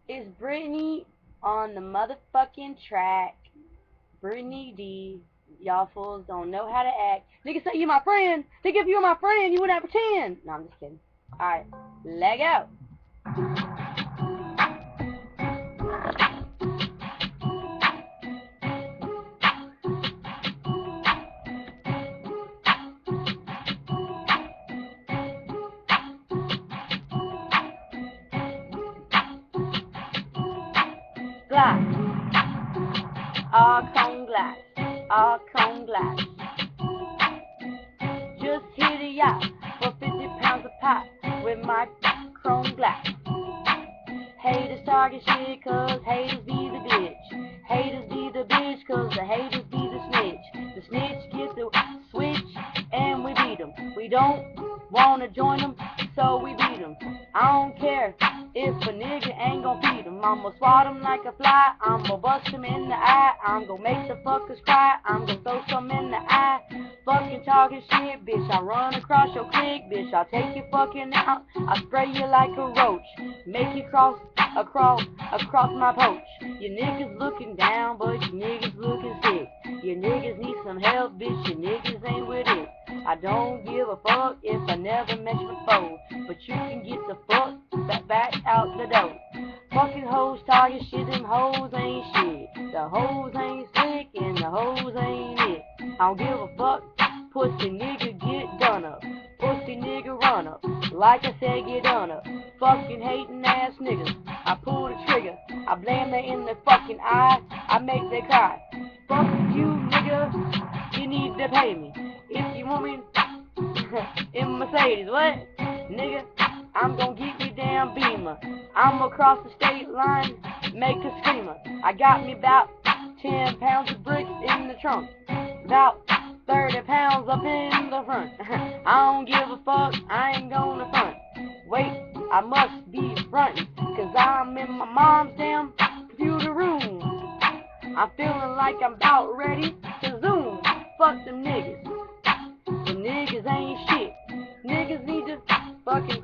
It's Brittany on the motherfucking track. Brittany D. Y'all fools don't know how to act. Nigga say you my friend. Nigga, if you were my friend, you wouldn't pretend. No, I'm just kidding. Alright, let go. Glass. All cone glass. All cone glass. Just hit it out for 50 pounds a pop with my chrome glass. Haters talking shit cause haters be the bitch. Haters be the bitch cause the haters be the snitch. The snitch gets the switch and we beat them. We don't wanna join them, so we beat them. I don't care if a nigga ain't gon' feed him. I'ma swat him like a fly, I'ma bust him in the eye. I'm gon' make the fuckers cry, I'm gon' throw some in the eye. Fucking talking shit, bitch, I run across your clique, bitch, I'll take you fucking out. I spray you like a roach, make you cross across my poach. You niggas looking down, but you niggas looking sick. You niggas need some help, bitch, you niggas ain't with it. I don't give a fuck if I never met you before, but you can get the fuck back out the door. Fucking hoes talking shit, them hoes ain't shit. The hoes ain't slick and the hoes ain't it. I don't give a fuck, pussy nigga get done up. Pussy nigga run up, like I said get done up. Fucking hating ass niggas, I pull the trigger, I blame them in the fucking eye, I make them cry. Fuck you nigga, you need to pay me. If you want me in Mercedes, what? Nigga, I'm gon' get me damn Beamer. I'm across the state line, make a screamer. I got me about 10 pounds of bricks in the trunk, about 30 pounds up in the front. I don't give a fuck, I ain't gonna front. Wait, I must be frontin', cause I'm in my mom's damn computer room. I'm feeling like I'm about ready to zoom. Fuck them niggas. The niggas ain't shit. Niggas need to fucking